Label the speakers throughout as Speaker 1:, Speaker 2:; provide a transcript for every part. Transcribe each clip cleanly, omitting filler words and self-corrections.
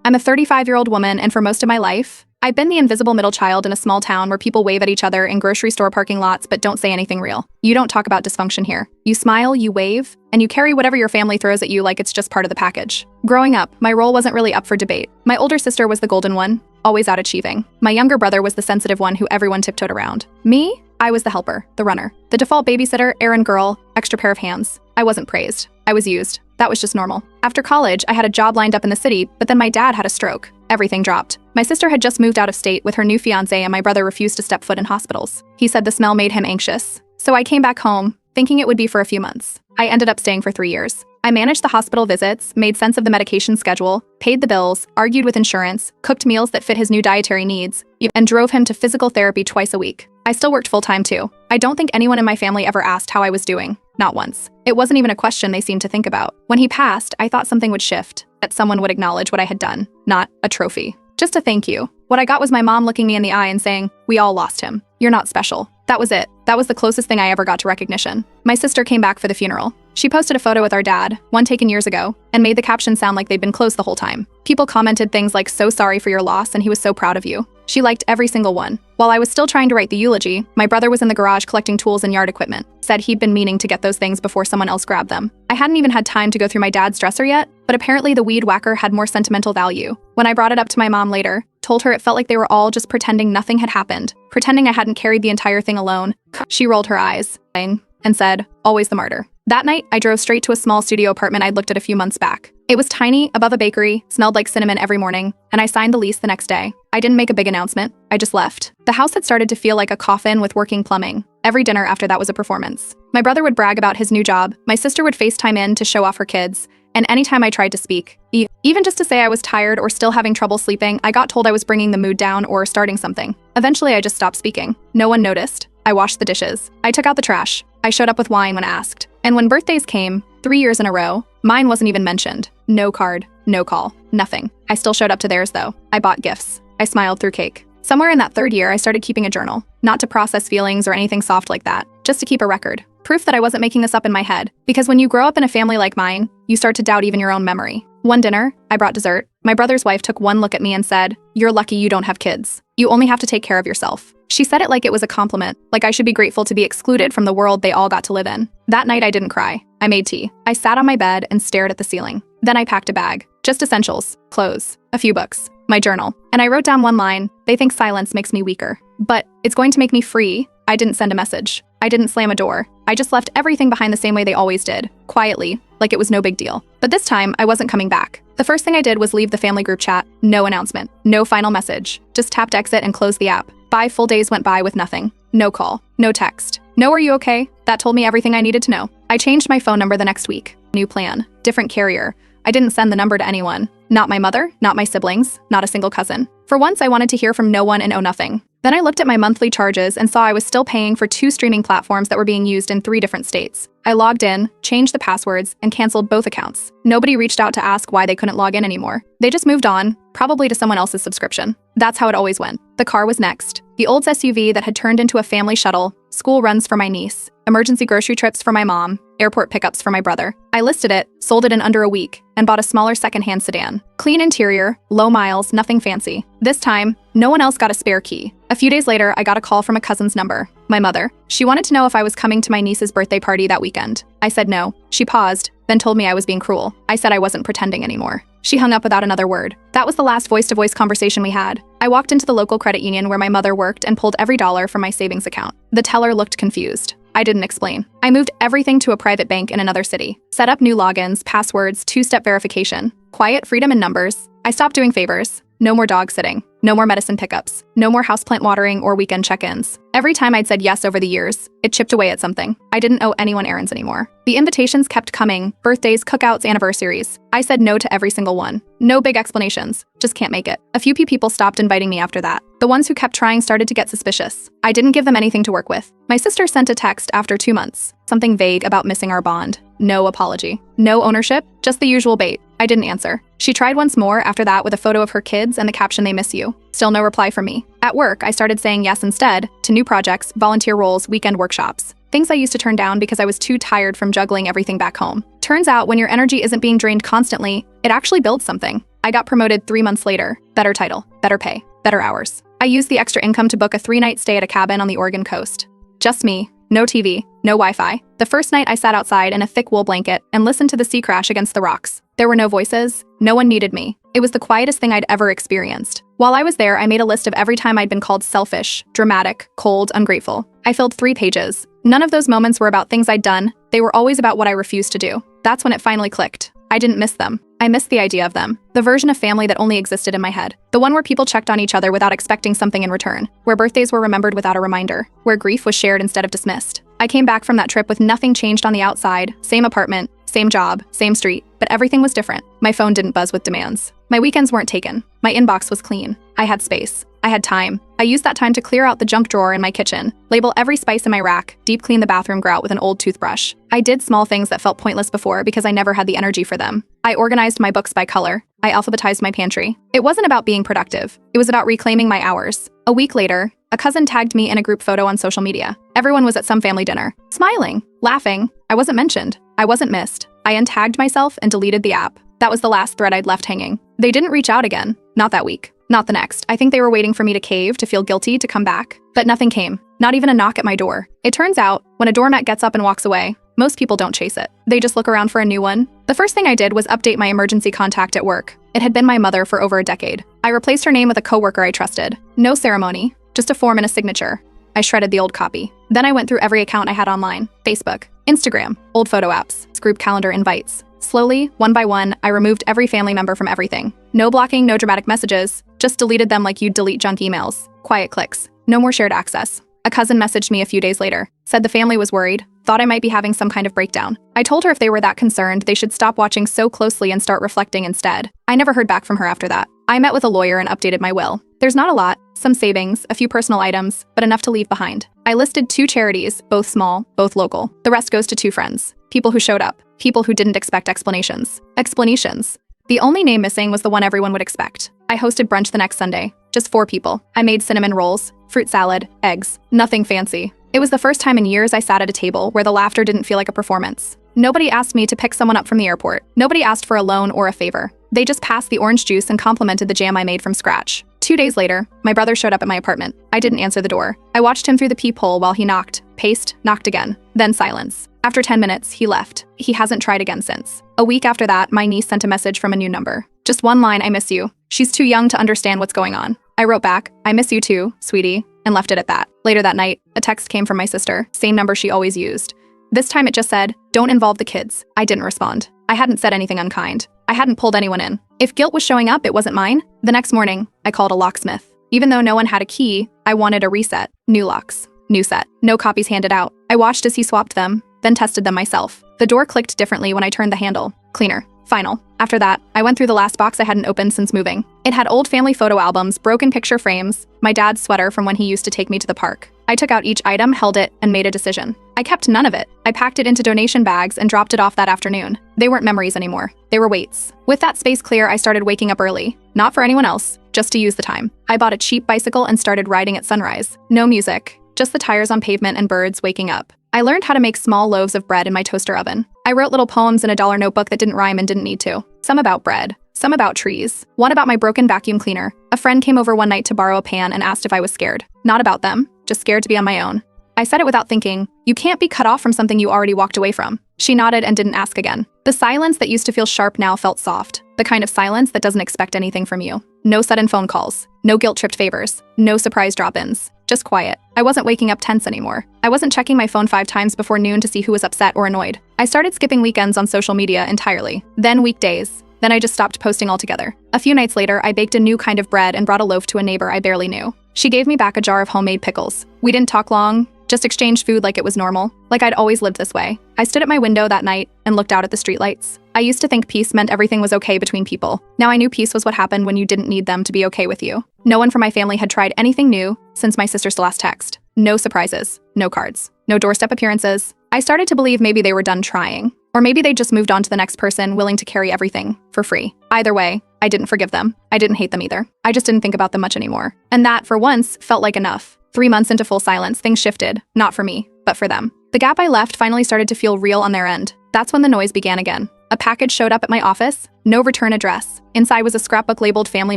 Speaker 1: I'm a 35-year-old woman, and for most of my life, I've been the invisible middle child in a small town where people wave at each other in grocery store parking lots but don't say anything real. You don't talk about dysfunction here. You smile, you wave, and you carry whatever your family throws at you like it's just part of the package. Growing up, my role wasn't really up for debate. My older sister was the golden one, always out-achieving. My younger brother was the sensitive one who everyone tiptoed around. Me? I was the helper, the runner, the default babysitter, errand girl, extra pair of hands. I wasn't praised. I was used. That was just normal. After college, I had a job lined up in the city, but then my dad had a stroke. Everything dropped. My sister had just moved out of state with her new fiancé, and my brother refused to step foot in hospitals. He said the smell made him anxious. So I came back home, thinking it would be for a few months. I ended up staying for 3 years. I managed the hospital visits, made sense of the medication schedule, paid the bills, argued with insurance, cooked meals that fit his new dietary needs, and drove him to physical therapy twice a week. I still worked full-time too. I don't think anyone in my family ever asked how I was doing. Not once. It wasn't even a question they seemed to think about. When he passed, I thought something would shift, that someone would acknowledge what I had done, not a trophy. Just a thank you. What I got was my mom looking me in the eye and saying, "We all lost him. You're not special." That was it. That was the closest thing I ever got to recognition. My sister came back for the funeral. She posted a photo with our dad, one taken years ago, and made the caption sound like they'd been close the whole time. People commented things like, "So sorry for your loss, and he was so proud of you." She liked every single one. While I was still trying to write the eulogy, my brother was in the garage collecting tools and yard equipment. Said he'd been meaning to get those things before someone else grabbed them. I hadn't even had time to go through my dad's dresser yet, but apparently the weed whacker had more sentimental value. When I brought it up to my mom later, told her it felt like they were all just pretending nothing had happened, pretending I hadn't carried the entire thing alone. She rolled her eyes and said, "Always the martyr." That night, I drove straight to a small studio apartment I'd looked at a few months back. It was tiny, above a bakery, smelled like cinnamon every morning, and I signed the lease the next day. I didn't make a big announcement. I just left. The house had started to feel like a coffin with working plumbing. Every dinner after that was a performance. My brother would brag about his new job, my sister would FaceTime in to show off her kids, and anytime I tried to speak, even just to say I was tired or still having trouble sleeping, I got told I was bringing the mood down or starting something. Eventually, I just stopped speaking. No one noticed. I washed the dishes. I took out the trash. I showed up with wine when asked. And when birthdays came, 3 years in a row, mine wasn't even mentioned. No card, no call, nothing. I still showed up to theirs though. I bought gifts. I smiled through cake. Somewhere in that 3rd year, I started keeping a journal. Not to process feelings or anything soft like that, just to keep a record. Proof that I wasn't making this up in my head. Because when you grow up in a family like mine, you start to doubt even your own memory. One dinner, I brought dessert. My brother's wife took one look at me and said, "You're lucky you don't have kids. You only have to take care of yourself." She said it like it was a compliment, like I should be grateful to be excluded from the world they all got to live in. That night I didn't cry. I made tea. I sat on my bed and stared at the ceiling. Then I packed a bag. Just essentials, clothes, a few books, my journal. And I wrote down one line, "They think silence makes me weaker. But it's going to make me free." I didn't send a message. I didn't slam a door. I just left everything behind the same way they always did, quietly, like it was no big deal. But this time, I wasn't coming back. The first thing I did was leave the family group chat. No announcement. No final message. Just tapped exit and closed the app. 5 full days went by with nothing. No call. No text. No, "Are you okay?" That told me everything I needed to know. I changed my phone number the next week. New plan. Different carrier. I didn't send the number to anyone. Not my mother, not my siblings, not a single cousin. For once, I wanted to hear from no one and owe nothing. Then I looked at my monthly charges and saw I was still paying for 2 streaming platforms that were being used in 3 different states. I logged in, changed the passwords, and canceled both accounts. Nobody reached out to ask why they couldn't log in anymore. They just moved on, probably to someone else's subscription. That's how it always went. The car was next. The old SUV that had turned into a family shuttle, school runs for my niece, emergency grocery trips for my mom, airport pickups for my brother. I listed it, sold it in under a week, and bought a smaller secondhand sedan. Clean interior, low miles, nothing fancy. This time, no one else got a spare key. A few days later, I got a call from a cousin's number, my mother. She wanted to know if I was coming to my niece's birthday party that weekend. I said no. She paused, then told me I was being cruel. I said I wasn't pretending anymore. She hung up without another word. That was the last voice-to-voice conversation we had. I walked into the local credit union where my mother worked and pulled every dollar from my savings account. The teller looked confused. I didn't explain. I moved everything to a private bank in another city. Set up new logins, passwords, 2-step verification. Quiet, freedom, and numbers. I stopped doing favors. No more dog sitting. No more medicine pickups. No more houseplant watering or weekend check-ins. Every time I'd said yes over the years, it chipped away at something. I didn't owe anyone errands anymore. The invitations kept coming. Birthdays, cookouts, anniversaries. I said no to every single one. No big explanations. Just can't make it. A few people stopped inviting me after that. The ones who kept trying started to get suspicious. I didn't give them anything to work with. My sister sent a text after 2 months. Something vague about missing our bond. No apology. No ownership. Just the usual bait. I didn't answer. She tried once more after that with a photo of her kids and the caption, "They miss you." Still no reply from me. At work, I started saying yes instead to new projects, volunteer roles, weekend workshops. Things I used to turn down because I was too tired from juggling everything back home. Turns out when your energy isn't being drained constantly, it actually builds something. I got promoted 3 months later. Better title, better pay, better hours. I used the extra income to book a 3-night stay at a cabin on the Oregon coast. Just me, no TV, no Wi-Fi. The first night I sat outside in a thick wool blanket and listened to the sea crash against the rocks. There were no voices, no one needed me. It was the quietest thing I'd ever experienced. While I was there, I made a list of every time I'd been called selfish, dramatic, cold, ungrateful. I filled 3 pages. None of those moments were about things I'd done. They were always about what I refused to do. That's when it finally clicked. I didn't miss them. I missed the idea of them. The version of family that only existed in my head. The one where people checked on each other without expecting something in return. Where birthdays were remembered without a reminder. Where grief was shared instead of dismissed. I came back from that trip with nothing changed on the outside. Same apartment, same job, same street, but everything was different. My phone didn't buzz with demands. My weekends weren't taken. My inbox was clean. I had space. I had time. I used that time to clear out the junk drawer in my kitchen, label every spice in my rack, deep clean the bathroom grout with an old toothbrush. I did small things that felt pointless before because I never had the energy for them. I organized my books by color. I alphabetized my pantry. It wasn't about being productive. It was about reclaiming my hours. A week later, a cousin tagged me in a group photo on social media. Everyone was at some family dinner, smiling, laughing. I wasn't mentioned. I wasn't missed. I untagged myself and deleted the app. That was the last thread I'd left hanging. They didn't reach out again. Not that week. Not the next. I think they were waiting for me to cave, to feel guilty, to come back. But nothing came. Not even a knock at my door. It turns out, when a doormat gets up and walks away, most people don't chase it. They just look around for a new one. The first thing I did was update my emergency contact at work. It had been my mother for over a decade. I replaced her name with a coworker I trusted. No ceremony, just a form and a signature. I shredded the old copy. Then I went through every account I had online. Facebook, Instagram, old photo apps, group calendar invites. Slowly, one by one, I removed every family member from everything. No blocking, no dramatic messages, just deleted them like you'd delete junk emails. Quiet clicks. No more shared access. A cousin messaged me a few days later, said the family was worried, thought I might be having some kind of breakdown. I told her if they were that concerned, they should stop watching so closely and start reflecting instead. I never heard back from her after that. I met with a lawyer and updated my will. There's not a lot, some savings, a few personal items, but enough to leave behind. I listed 2 charities, both small, both local. The rest goes to 2 friends. People who showed up. People who didn't expect explanations. Explanations. The only name missing was the one everyone would expect. I hosted brunch the next Sunday. Just 4 people. I made cinnamon rolls, fruit salad, eggs. Nothing fancy. It was the first time in years I sat at a table where the laughter didn't feel like a performance. Nobody asked me to pick someone up from the airport. Nobody asked for a loan or a favor. They just passed the orange juice and complimented the jam I made from scratch. 2 days later, my brother showed up at my apartment. I didn't answer the door. I watched him through the peephole while he knocked, paced, knocked again. Then silence. After 10 minutes, he left. He hasn't tried again since. A week after that, my niece sent a message from a new number. Just one line, I miss you. She's too young to understand what's going on. I wrote back, I miss you too, sweetie, and left it at that. Later that night, a text came from my sister, same number she always used. This time it just said, don't involve the kids. I didn't respond. I hadn't said anything unkind. I hadn't pulled anyone in. If guilt was showing up, it wasn't mine. The next morning, I called a locksmith. Even though no one had a key, I wanted a reset. New locks. New set. No copies handed out. I watched as he swapped them, then tested them myself. The door clicked differently when I turned the handle. Cleaner. Final. After that, I went through the last box I hadn't opened since moving. It had old family photo albums, broken picture frames, my dad's sweater from when he used to take me to the park. I took out each item, held it, and made a decision. I kept none of it. I packed it into donation bags and dropped it off that afternoon. They weren't memories anymore. They were weights. With that space clear, I started waking up early. Not for anyone else, just to use the time. I bought a cheap bicycle and started riding at sunrise. No music, just the tires on pavement and birds waking up. I learned how to make small loaves of bread in my toaster oven. I wrote little poems in a dollar notebook that didn't rhyme and didn't need to. Some about bread, some about trees, one about my broken vacuum cleaner. A friend came over one night to borrow a pan and asked if I was scared. Not about them, just scared to be on my own. I said it without thinking, you can't be cut off from something you already walked away from. She nodded and didn't ask again. The silence that used to feel sharp now felt soft. The kind of silence that doesn't expect anything from you. No sudden phone calls, no guilt-tripped favors, no surprise drop-ins. Just quiet. I wasn't waking up tense anymore. I wasn't checking my phone 5 times before noon to see who was upset or annoyed. I started skipping weekends on social media entirely. Then weekdays. Then I just stopped posting altogether. A few nights later, I baked a new kind of bread and brought a loaf to a neighbor I barely knew. She gave me back a jar of homemade pickles. We didn't talk long, just exchanged food like it was normal, like I'd always lived this way. I stood at my window that night and looked out at the streetlights. I used to think peace meant everything was okay between people. Now I knew peace was what happened when you didn't need them to be okay with you. No one from my family had tried anything new since my sister's last text. No surprises, no cards, no doorstep appearances. I started to believe maybe they were done trying. Or maybe they just moved on to the next person willing to carry everything for free. Either way, I didn't forgive them. I didn't hate them either. I just didn't think about them much anymore. And that, for once, felt like enough. 3 months into full silence, things shifted. Not for me, but for them. The gap I left finally started to feel real on their end. That's when the noise began again. A package showed up at my office, no return address. Inside was a scrapbook labeled Family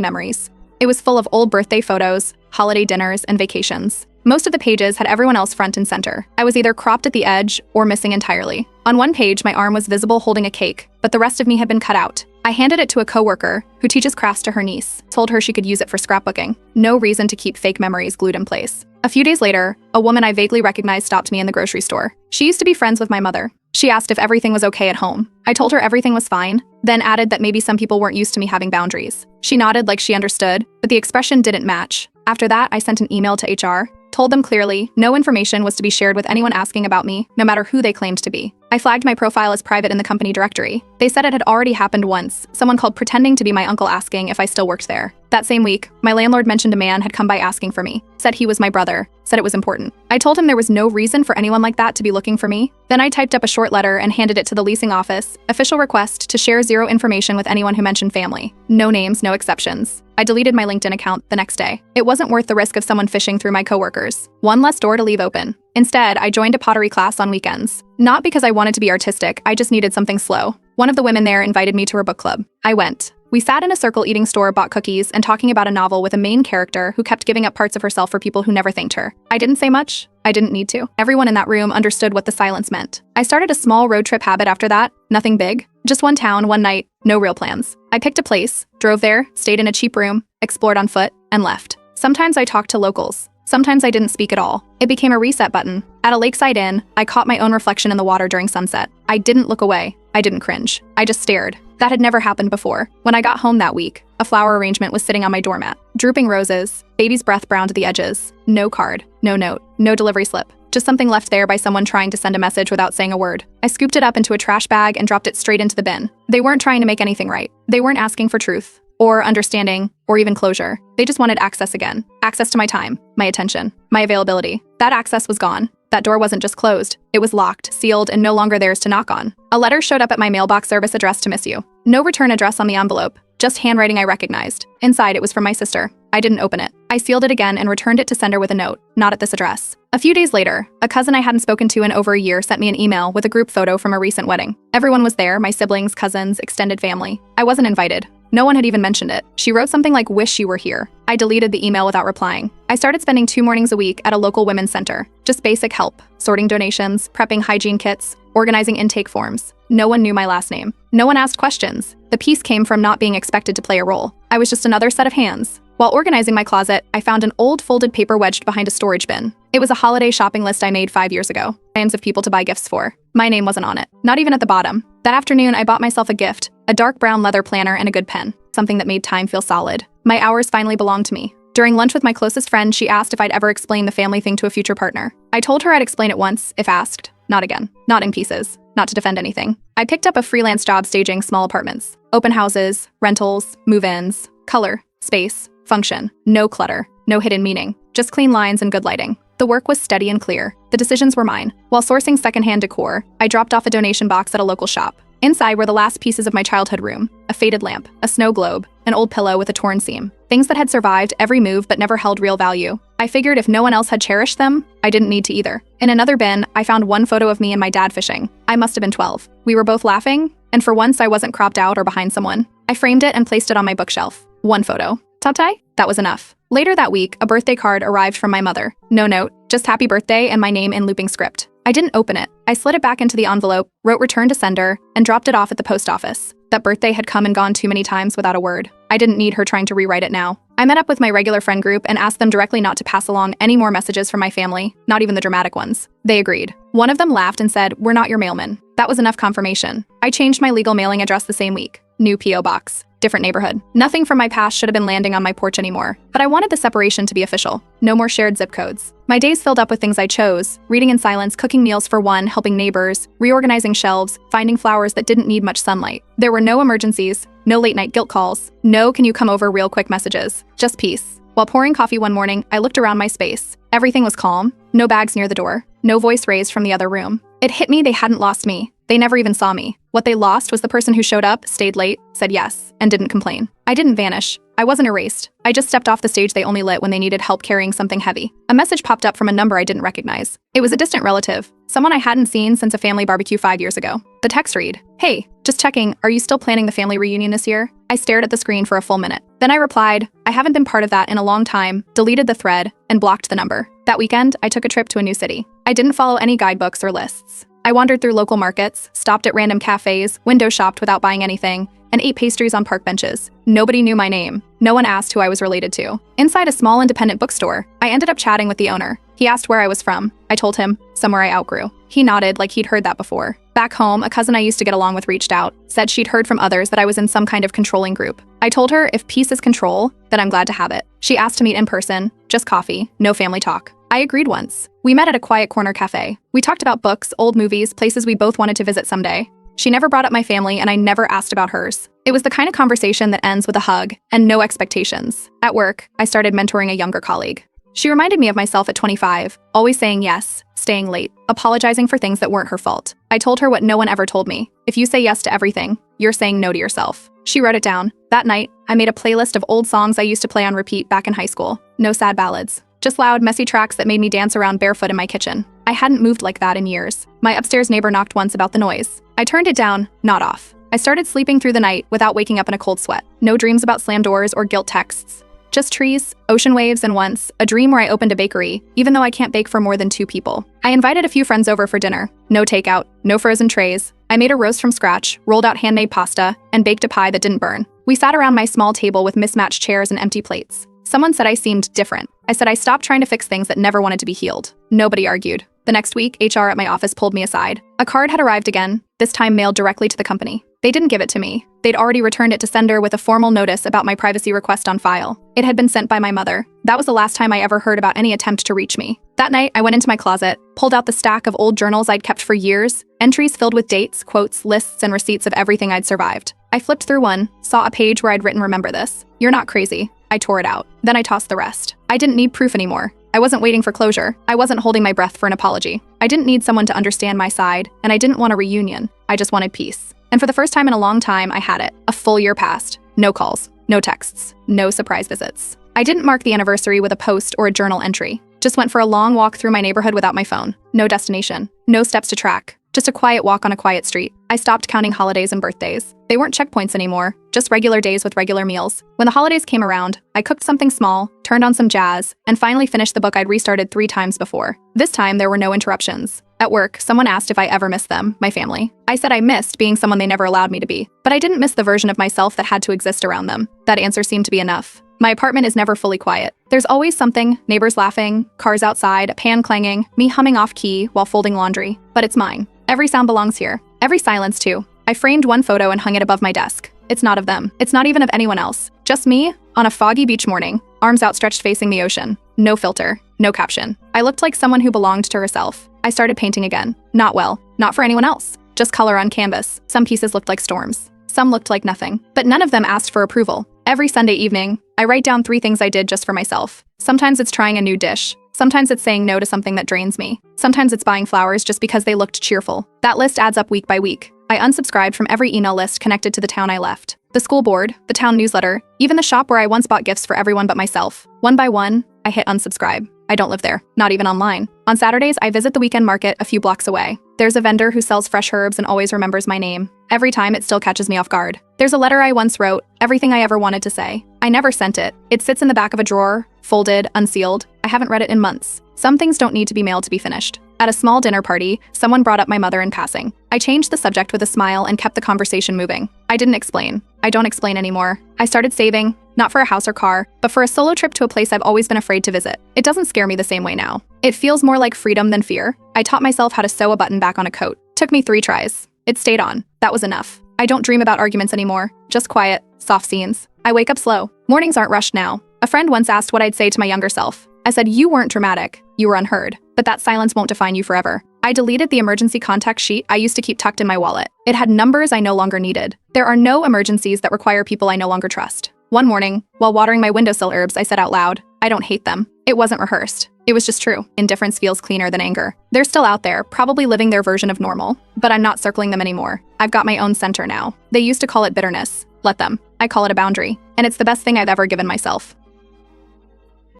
Speaker 1: Memories. It was full of old birthday photos, holiday dinners, and vacations. Most of the pages had everyone else front and center. I was either cropped at the edge or missing entirely. On one page, my arm was visible holding a cake, but the rest of me had been cut out. I handed it to a coworker who teaches crafts to her niece, told her she could use it for scrapbooking. No reason to keep fake memories glued in place. A few days later, a woman I vaguely recognized stopped me in the grocery store. She used to be friends with my mother. She asked if everything was okay at home. I told her everything was fine, then added that maybe some people weren't used to me having boundaries. She nodded like she understood, but the expression didn't match. After that, I sent an email to HR, told them clearly no information was to be shared with anyone asking about me, no matter who they claimed to be. I flagged my profile as private in the company directory. They said it had already happened once, someone called pretending to be my uncle asking if I still worked there. That same week, my landlord mentioned a man had come by asking for me, said he was my brother, said it was important. I told him there was no reason for anyone like that to be looking for me. Then I typed up a short letter and handed it to the leasing office, official request to share zero information with anyone who mentioned family. No names, no exceptions. I deleted my LinkedIn account the next day. It wasn't worth the risk of someone phishing through my coworkers. One less door to leave open. Instead, I joined a pottery class on weekends. Not because I wanted to be artistic, I just needed something slow. One of the women there invited me to her book club. I went. We sat in a circle eating store-bought cookies and talking about a novel with a main character who kept giving up parts of herself for people who never thanked her. I didn't say much. I didn't need to. Everyone in that room understood what the silence meant. I started a small road trip habit after that. Nothing big. Just one town, one night, no real plans. I picked a place, drove there, stayed in a cheap room, explored on foot, and left. Sometimes I talked to locals. Sometimes I didn't speak at all. It became a reset button. At a lakeside inn, I caught my own reflection in the water during sunset. I didn't look away. I didn't cringe. I just stared. That had never happened before. When I got home that week, a flower arrangement was sitting on my doormat. Drooping roses, baby's breath browned at the edges. No card, no note, no delivery slip. Just something left there by someone trying to send a message without saying a word. I scooped it up into a trash bag and dropped it straight into the bin. They weren't trying to make anything right. They weren't asking for truth, or understanding, or even closure. They just wanted access again. Access to my time, my attention, my availability. That access was gone. That door wasn't just closed. It was locked, sealed, and no longer theirs to knock on. A letter showed up at my mailbox service addressed to miss you. No return address on the envelope, just handwriting I recognized. Inside, it was from my sister. I didn't open it. I sealed it again and returned it to sender with a note, not at this address. A few days later, a cousin I hadn't spoken to in over a year sent me an email with a group photo from a recent wedding. Everyone was there, my siblings, cousins, extended family. I wasn't invited. No one had even mentioned it. She wrote something like, "Wish you were here." I deleted the email without replying. I started spending 2 mornings a week at a local women's center. Just basic help, sorting donations, prepping hygiene kits, organizing intake forms. No one knew my last name. No one asked questions. The peace came from not being expected to play a role. I was just another set of hands. While organizing my closet, I found an old folded paper wedged behind a storage bin. It was a holiday shopping list I made 5 years ago. Names of people to buy gifts for. My name wasn't on it. Not even at the bottom. That afternoon, I bought myself a gift, a dark brown leather planner and a good pen. Something that made time feel solid. My hours finally belonged to me. During lunch with my closest friend, she asked if I'd ever explain the family thing to a future partner. I told her I'd explain it once, if asked. Not again. Not in pieces. Not to defend anything. I picked up a freelance job staging small apartments. Open houses, rentals, move-ins, color, space, function. No clutter. No hidden meaning. Just clean lines and good lighting. The work was steady and clear. The decisions were mine. While sourcing secondhand decor, I dropped off a donation box at a local shop. Inside were the last pieces of my childhood room, a faded lamp, a snow globe, an old pillow with a torn seam. Things that had survived every move but never held real value. I figured if no one else had cherished them, I didn't need to either. In another bin, I found one photo of me and my dad fishing. I must have been 12. We were both laughing, and for once I wasn't cropped out or behind someone. I framed it and placed it on my bookshelf. One photo. Tatai? That was enough. Later that week, a birthday card arrived from my mother. No note, just happy birthday and my name in looping script. I didn't open it. I slid it back into the envelope, wrote return to sender, and dropped it off at the post office. That birthday had come and gone too many times without a word. I didn't need her trying to rewrite it now. I met up with my regular friend group and asked them directly not to pass along any more messages from my family, not even the dramatic ones. They agreed. One of them laughed and said, "We're not your mailman." That was enough confirmation. I changed my legal mailing address the same week. New P.O. box. Different neighborhood. Nothing from my past should have been landing on my porch anymore, but I wanted the separation to be official. No more shared zip codes. My days filled up with things I chose, reading in silence, cooking meals for one, helping neighbors, reorganizing shelves, finding flowers that didn't need much sunlight. There were no emergencies, no late night guilt calls, no "can you come over" real quick messages, just peace. While pouring coffee one morning, I looked around my space. Everything was calm, no bags near the door, no voice raised from the other room. It hit me they hadn't lost me. They never even saw me. What they lost was the person who showed up, stayed late, said yes, and didn't complain. I didn't vanish. I wasn't erased. I just stepped off the stage they only lit when they needed help carrying something heavy. A message popped up from a number I didn't recognize. It was a distant relative, someone I hadn't seen since a family barbecue 5 years ago. The text read, "Hey, just checking, are you still planning the family reunion this year?" I stared at the screen for a full minute. Then I replied, "I haven't been part of that in a long time," deleted the thread, and blocked the number. That weekend, I took a trip to a new city. I didn't follow any guidebooks or lists. I wandered through local markets, stopped at random cafes, window shopped without buying anything, and ate pastries on park benches. Nobody knew my name. No one asked who I was related to. Inside a small independent bookstore, I ended up chatting with the owner. He asked where I was from. I told him, somewhere I outgrew. He nodded like he'd heard that before. Back home, a cousin I used to get along with reached out, said she'd heard from others that I was in some kind of controlling group. I told her if peace is control, then I'm glad to have it. She asked to meet in person, just coffee, no family talk. I agreed once. We met at a quiet corner cafe. We talked about books, old movies, places we both wanted to visit someday. She never brought up my family, and I never asked about hers. It was the kind of conversation that ends with a hug and no expectations. At work, I started mentoring a younger colleague. She reminded me of myself at 25, always saying yes, staying late, apologizing for things that weren't her fault. I told her what no one ever told me. If you say yes to everything, you're saying no to yourself. She wrote it down. That night, I made a playlist of old songs I used to play on repeat back in high school. No sad ballads. Just loud, messy tracks that made me dance around barefoot in my kitchen. I hadn't moved like that in years. My upstairs neighbor knocked once about the noise. I turned it down, not off. I started sleeping through the night without waking up in a cold sweat. No dreams about slam doors or guilt texts. Just trees, ocean waves, and once, a dream where I opened a bakery, even though I can't bake for more than 2 people. I invited a few friends over for dinner. No takeout, no frozen trays. I made a roast from scratch, rolled out handmade pasta, and baked a pie that didn't burn. We sat around my small table with mismatched chairs and empty plates. Someone said I seemed different. I said I stopped trying to fix things that never wanted to be healed. Nobody argued. The next week, HR at my office pulled me aside. A card had arrived again, this time mailed directly to the company. They didn't give it to me. They'd already returned it to sender with a formal notice about my privacy request on file. It had been sent by my mother. That was the last time I ever heard about any attempt to reach me. That night, I went into my closet, pulled out the stack of old journals I'd kept for years, entries filled with dates, quotes, lists, and receipts of everything I'd survived. I flipped through one, saw a page where I'd written "Remember this. You're not crazy." I tore it out. Then I tossed the rest. I didn't need proof anymore. I wasn't waiting for closure. I wasn't holding my breath for an apology. I didn't need someone to understand my side, and I didn't want a reunion. I just wanted peace. And for the first time in a long time, I had it. A full year passed. No calls, no texts, no surprise visits. I didn't mark the anniversary with a post or a journal entry. Just went for a long walk through my neighborhood without my phone. No destination, no steps to track. Just a quiet walk on a quiet street. I stopped counting holidays and birthdays. They weren't checkpoints anymore, just regular days with regular meals. When the holidays came around, I cooked something small, turned on some jazz, and finally finished the book I'd restarted 3 times before. This time, there were no interruptions. At work, someone asked if I ever missed them, my family. I said I missed being someone they never allowed me to be, but I didn't miss the version of myself that had to exist around them. That answer seemed to be enough. My apartment is never fully quiet. There's always something, neighbors laughing, cars outside, a pan clanging, me humming off key while folding laundry. But it's mine. Every sound belongs here. Every silence, too. I framed one photo and hung it above my desk. It's not of them. It's not even of anyone else. Just me, on a foggy beach morning, arms outstretched facing the ocean. No filter, no caption. I looked like someone who belonged to herself. I started painting again. Not well. Not for anyone else. Just color on canvas. Some pieces looked like storms. Some looked like nothing. But none of them asked for approval. Every Sunday evening, I write down 3 things I did just for myself. Sometimes it's trying a new dish. Sometimes it's saying no to something that drains me. Sometimes it's buying flowers just because they looked cheerful. That list adds up week by week. I unsubscribed from every email list connected to the town I left. The school board, the town newsletter, even the shop where I once bought gifts for everyone but myself. One by one, I hit unsubscribe. I don't live there, not even online. On Saturdays, I visit the weekend market a few blocks away. There's a vendor who sells fresh herbs and always remembers my name. Every time, it still catches me off guard. There's a letter I once wrote, everything I ever wanted to say. I never sent it. It sits in the back of a drawer, folded, unsealed. I haven't read it in months. Some things don't need to be mailed to be finished. At a small dinner party, someone brought up my mother in passing. I changed the subject with a smile and kept the conversation moving. I didn't explain. I don't explain anymore. I started saving, not for a house or car, but for a solo trip to a place I've always been afraid to visit. It doesn't scare me the same way now. It feels more like freedom than fear. I taught myself how to sew a button back on a coat. Took me 3 tries. It stayed on. That was enough. I don't dream about arguments anymore. Just quiet, soft scenes. I wake up slow. Mornings aren't rushed now. A friend once asked what I'd say to my younger self. I said, you weren't dramatic. You were unheard. But that silence won't define you forever. I deleted the emergency contact sheet I used to keep tucked in my wallet. It had numbers I no longer needed. There are no emergencies that require people I no longer trust. One morning, while watering my windowsill herbs, I said out loud, I don't hate them. It wasn't rehearsed. It was just true. Indifference feels cleaner than anger. They're still out there, probably living their version of normal. But I'm not circling them anymore. I've got my own center now. They used to call it bitterness. Let them. I call it a boundary. And it's the best thing I've ever given myself.